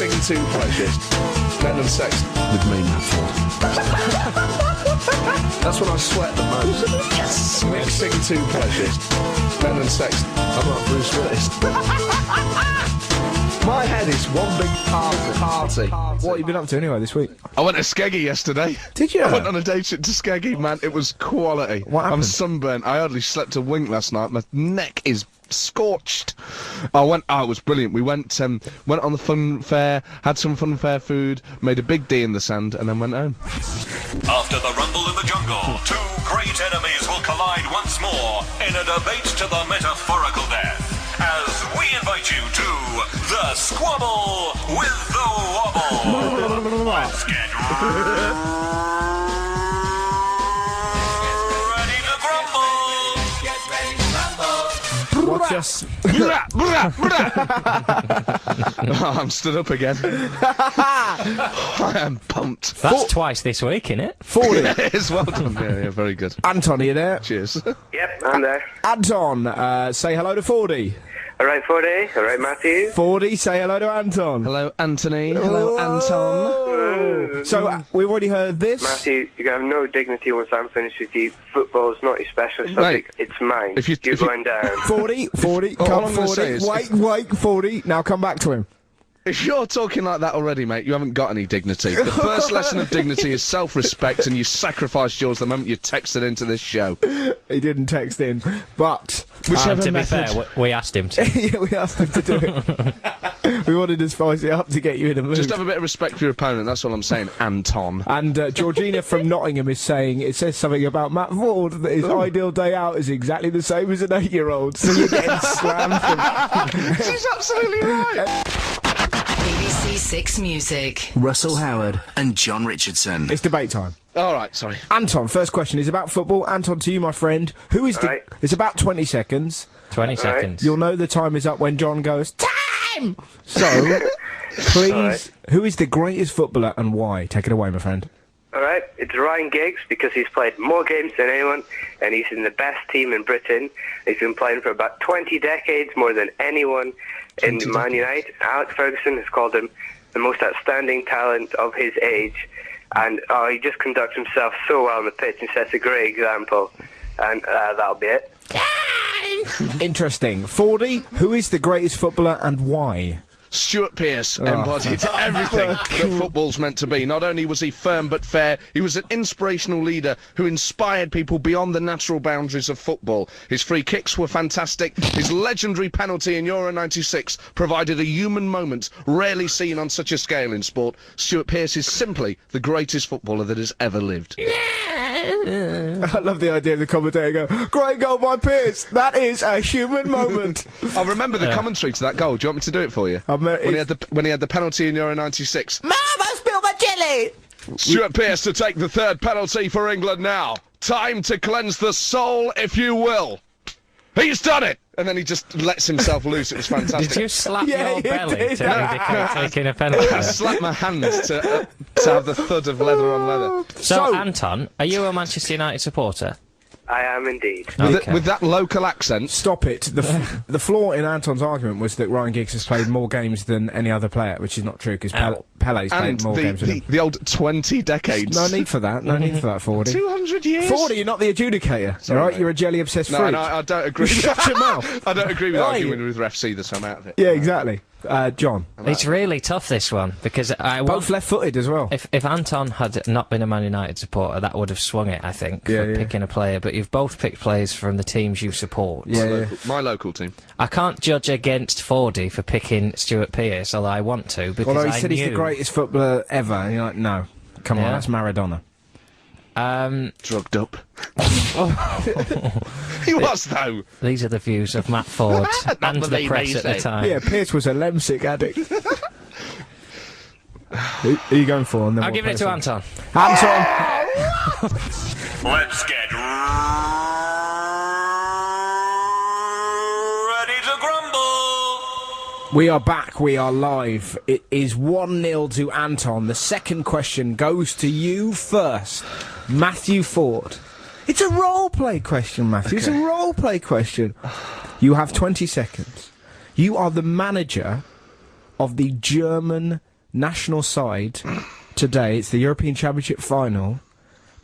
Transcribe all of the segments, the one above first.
Mixing two pleasures. Men and sex. With me, Matt Forde. That's when I sweat the most. Yes! Mixing two pleasures. Men and sex. I'm not Bruce Willis. My head is one big party. What have you been up to anyway this week? I went to Skeggy yesterday. Did you? I went on a day trip to Skeggy, man. It was quality. What happened? I'm sunburnt. I hardly slept a wink last night. My neck is scorched. It was brilliant. We went on the fun fair, had some fun fair food, made a big D in the sand, and then went home. After the rumble in the jungle, two great enemies will collide once more in a debate to the metaphorical death. As we invite you to the Squabble with the Wobble. Let's get ready to grumble. Watch us. I'm stood up again. I am pumped. That's twice this week, innit? Forde. It is, well done. Yeah, very good. Anton, are you there? Cheers. Yep, I'm there. Anton, say hello to Forde. All right, Forde. All right, Matthew. Forde, say hello to Anton. Hello, Anthony. Hello, Anton. So, we've already heard this. Matthew, you have no dignity once I'm finished with you. Football's not your specialist Mate, subject. It's mine. if you- You're going down. Forde, All come I'm gonna say Forde. is- Wait, Forde. Now come back to him. If you're talking like that already, mate, you haven't got any dignity. The first lesson of dignity is self-respect, and you sacrificed yours the moment you texted into this show. He didn't text in, but... Whichever to be method. fair, we asked him to. yeah, we asked him to do it. We wanted to spice it up to get you in a mood. Just have a bit of respect for your opponent, that's all I'm saying, Anton. And Georgina from Nottingham is saying, it says something about Matt Forde, that his ideal day out is exactly the same as an 8-year-old. So you're getting slammed from... She's absolutely right. BBC Six Music. Russell Howard and Jon Richardson. It's debate time. All right, sorry. Anton, first question is about football. Anton, to you, my friend. Who is the... Right. It's about 20 seconds. 20 seconds. You'll know the time is up when John goes, time! So, please, Alright. who is the greatest footballer and why? Take it away, my friend. All right, it's Ryan Giggs because he's played more games than anyone, and he's in the best team in Britain. He's been playing for about 20 decades, more than anyone in Man United. Alex Ferguson has called him the most outstanding talent of his age, and he just conducts himself so well on the pitch and sets a great example. And that'll be it. Interesting. Forde, who is the greatest footballer and why? Stuart Pearce embodied everything that football's meant to be. Not only was he firm but fair, he was an inspirational leader who inspired people beyond the natural boundaries of football. His free kicks were fantastic. His legendary penalty in Euro 96 provided a human moment rarely seen on such a scale in sport. Stuart Pearce is simply the greatest footballer that has ever lived. I love the idea of the commentator go, great goal by Pearce. That is a human moment. I remember the commentary to that goal. Do you want me to do it for you? When he had the penalty in Euro 96. Mama, spill my jelly! Stuart Pearce to take the third penalty for England now. Time to cleanse the soul, if you will. He's done it! And then he just lets himself loose. It was fantastic. Did you slap Yeah, your you belly did. to indicate taking a penalty? I slapped my hands to have the thud of leather on leather. So, Anton, are you a Manchester United supporter? I am indeed. Okay. With that local accent. Stop it. The flaw in Anton's argument was that Ryan Giggs has played more games than any other player, which is not true, because Pele's played And more games than him. the old 20 decades. No need for that. No need for that, Forde. 200 years. Forde, you're not the adjudicator, all right? mate. You're a jelly-obsessed No, freak. no, I don't agree. Shut your mouth. I don't agree with Why? arguing with refs either, so I'm out of it. Yeah, exactly. John. It's really tough, this one, because Both left-footed as well. if Anton had not been a Man United supporter, that would have swung it, I think, Yeah, for yeah. picking a player. But you've both picked players from the teams you support. Yeah. My local team. I can't judge against Forde for picking Stuart Pearce, although I want to, because Although he I said knew... he's the greatest footballer ever, and you're like, no. Come on, Yeah. that's Maradona. Drugged up. He was, though. These are the views of Matt Forde and the press at the time. Yeah, Pearce was a Lemsic addict. Who are you going for? And then I'll what give it to person? Anton. Anton! Let's get ready to grumble. We are back, we are live. It is 1-0 to Anton. The second question goes to you first. Matthew Forde. It's a role-play question, Matthew. It's a role-play question. You have 20 seconds. You are the manager of the German national side today, it's the European Championship final,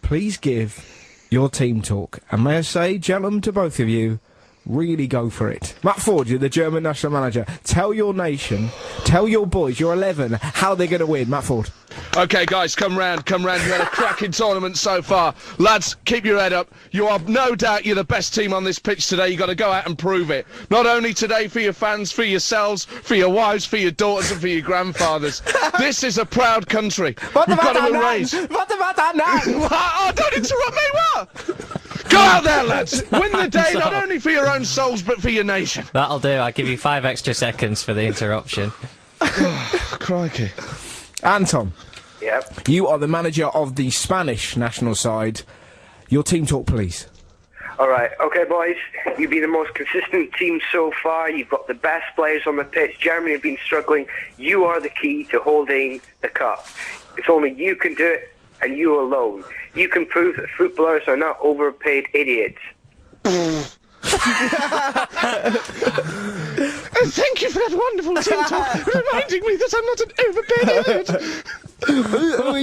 please give your team talk. And may I say, gentlemen, to both of you, really go for it. Matt Forde, you're the German national manager. Tell your nation, tell your boys, you're 11, how they're going to win. Matt Forde. Okay, guys, come round. You had a cracking tournament so far. Lads, keep your head up. You are no doubt you're the best team on this pitch today. You've got to go out and prove it. Not only today for your fans, for yourselves, for your wives, for your daughters and for your grandfathers. This is a proud country. What We've about got to that erase. What about that now? Oh, don't interrupt me, what? Go out there, lads. Win the day, not only for your own souls, but for your nation. That'll do. I'll give you 5 extra seconds for the interruption. Crikey. Anton. Yep. You are the manager of the Spanish national side. Your team talk, please. All right. Okay, boys. You've been the most consistent team so far. You've got the best players on the pitch. Germany have been struggling. You are the key to holding the cup. It's only you can do it, and you alone. You can prove that footballers are not overpaid idiots. Thank you for that wonderful team talk, reminding me that I'm not an overpaid idiot.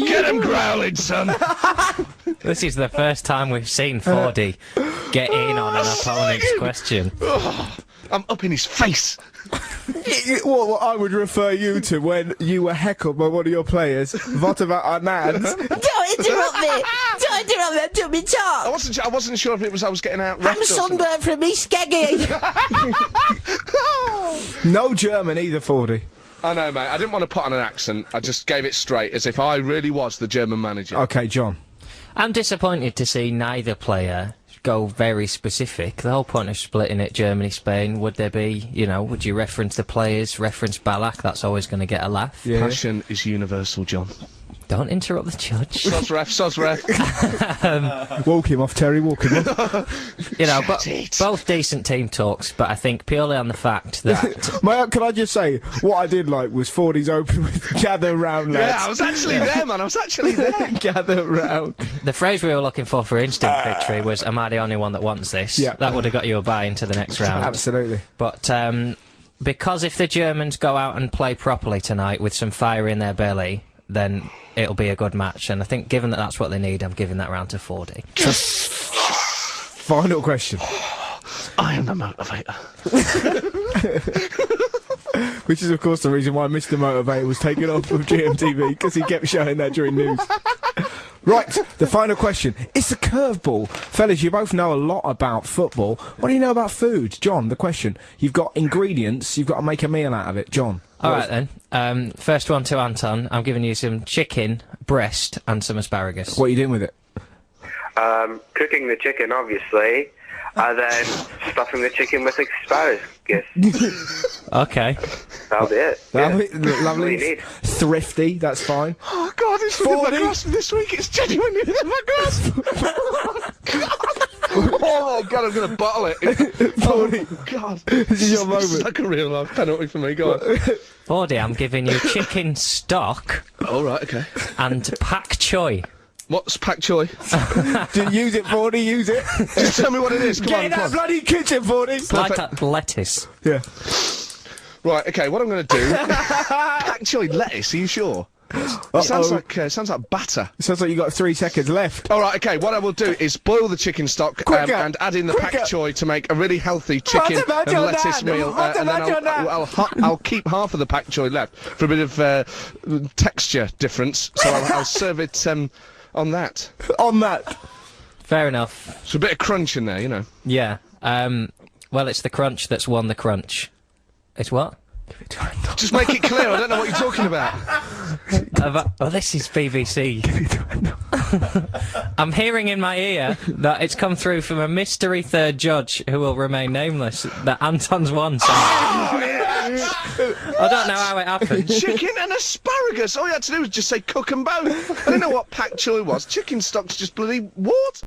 Get him growling, son. This is the first time we've seen Fordie get in on an opponent's question. I'm up in his face. What I would refer you to when you were heckled by one of your players. What about Anand? Don't interrupt me! Don't interrupt me! Let me talk! I wasn't sure if it was I was getting out. I'm sunburned from me skeggy! No German either, Fordie. I know, mate. I didn't want to put on an accent. I just gave it straight, as if I really was the German manager. Okay, John. I'm disappointed to see neither player go very specific. The whole point of splitting it, Germany-Spain, would there be, you know, would you reference the players, reference Ballack? That's always going to get a laugh. Yeah. Passion is universal, John. Don't interrupt the judge. Soz ref. Walk him off, Terry, walk him off. You know, both decent team talks, but I think purely on the fact that... Can I just say, what I did like was Fordie's open with gather round, lads. Yeah, I was actually there, man. I was actually there. Gather round. The phrase we were looking for instant victory was, am I the only one that wants this? Yeah. That would have got you a bye into the next round. Absolutely. But because if the Germans go out and play properly tonight with some fire in their belly, then it'll be a good match. And I think, given that that's what they need, I'm giving that round to Fordie. Final question. I am the motivator. Which is, of course, the reason why Mr. Motivator was taken off of GMTV, because he kept showing that during news. Right, the final question. It's a curveball. Fellas, you both know a lot about football. What do you know about food? John, the question. You've got ingredients, you've got to make a meal out of it. John. Alright then. First one to Anton. I'm giving you some chicken, breast, and some asparagus. What are you doing with it? Cooking the chicken, obviously, and then stuffing the chicken with asparagus. Okay. That'll be it. Lovely. What Lovely. do you need? Thrifty, that's fine. Oh, God, it's within my grasp this week. It's genuinely within my grasp. Oh, my God, I'm going to bottle it. Oh, God. This is your moment. It's like a real-life penalty for me. Go on. Fordie, I'm giving you chicken stock All right, okay. and pak choi. What's pak choi? Use it, Fordie, use it. Just tell me what it is. Come Get on, in that come on. bloody kitchen, Fordie. It's like that lettuce. Yeah. Right, okay, what I'm going to do... Actually, lettuce, are you sure? It sounds like batter. It sounds like you got 3 seconds left. All right, okay, what I will do is boil the chicken stock and add in the pak choi to make a really healthy chicken and lettuce meal. And then I'll keep half of the pak choi left for a bit of texture difference, so I'll serve it on that. On that. Fair enough. So a bit of crunch in there, you know. Yeah. Well, it's the crunch that's won the crunch. It's what? Just make it clear, I don't know what you're talking about. Oh, this is BBC. I'm hearing in my ear that it's come through from a mystery third judge who will remain nameless that Anton's won. I don't know how it happened. Chicken and asparagus. All you had to do was just say cook 'em both. I didn't know what pak choi was. Chicken stock's just bloody what?